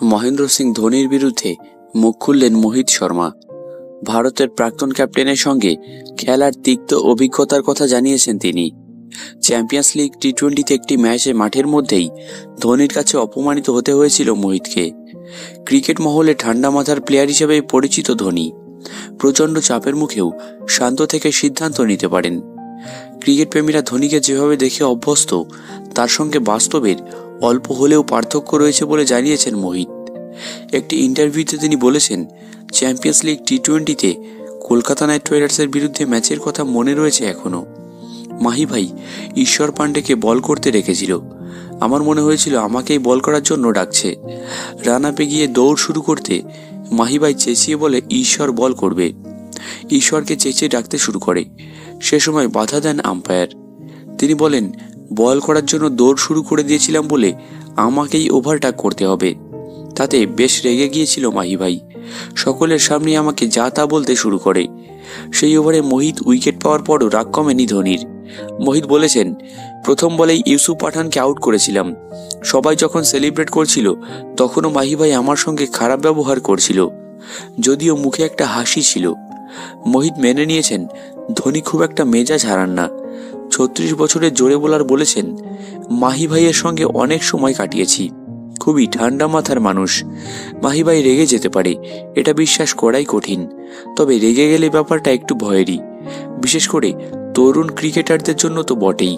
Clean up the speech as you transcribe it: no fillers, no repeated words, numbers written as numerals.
মহেন্দ্র সিং ধোনির বিরুদ্ধে মুখ খুললেন মোহিত শর্মা। ভারতের প্রাক্তন ক্যাপ্টেনের সঙ্গে খেলার তিক্ত অভিজ্ঞতার কথা জানিয়েছেন তিনি। চ্যাম্পিয়ন্স লিগ টি-20তে একটি ম্যাচে মাঠের মধ্যেই ধোনির কাছে অপমানিত হতে হয়েছিল মোহিতকে। ক্রিকেট মহলে ঠান্ডা মাথার প্লেয়ার হিসেবে পরিচিত ধোনি প্রচণ্ড চাপের মুখেও শান্ত থেকে সিদ্ধান্ত নিতে পারেন। ক্রিকেট প্রেমীরা ধোনিকে যেভাবে দেখে অভ্যস্ত, তার সঙ্গে বাস্তবের অল্প হলেও পার্থক্য রয়েছে বলে জানিয়েছেন মোহিত। একটি ইন্টারভিউতে তিনি বলেছেন, চ্যাম্পিয়ন্স লিগ টি-20তে কলকাতা নাইট রাইডার্সের বিরুদ্ধে ম্যাচের কথা মনে রয়েছে এখনও। মাহি ভাই ঈশ্বর পান্ডেকে বল করতে রেখেছিল। আমার মনে হয়েছিল আমাকেই বল করার জন্য ডাকছে। রান আপে গিয়ে দৌড় শুরু করতে মাহি ভাই চেঁচিয়ে বলে ঈশ্বর বল করবে। ঈশ্বরকে চেঁচিয়ে ডাকতে শুরু করে। সে সময় বাধা দেন আম্পায়ার। তিনি বলেন, বল করার জন্য দৌড় শুরু করে দিয়েছিলাম বলে আমাকেই ওভারটেক করতে হবে। তাতে বেশ রেগে গিয়েছিল মাহি ভাই। সকলের সামনে আমাকে যা তা বলতে শুরু করে। সেই ওভারে মোহিত উইকেট পাওয়ার পরও রাগ কমেনি ধোনির। মোহিত বলেছেন, প্রথম বলেই ইউসুফ পাঠানকে আউট করেছিলাম। সবাই যখন সেলিব্রেট করছিল তখনও মাহি ভাই আমার সঙ্গে খারাপ ব্যবহার করছিল, যদিও মুখে একটা হাসি ছিল। মোহিত মেনে নিয়েছেন ধোনি খুব একটা মেজাজ হারান না। 36 বছরের জোরে বোলার বলেছেন, মাহি ভাইয়ের সঙ্গে অনেক সময় কাটিয়েছি। খুবই ঠান্ডা মাথার মানুষ। মাহি ভাই রেগে যেতে পারে, এটা বিশ্বাস করাই কঠিন। তবে রেগে গেলে ব্যাপারটা একটু ভয়েরই, বিশেষ করে তরুণ ক্রিকেটারদের জন্য তো বটেই।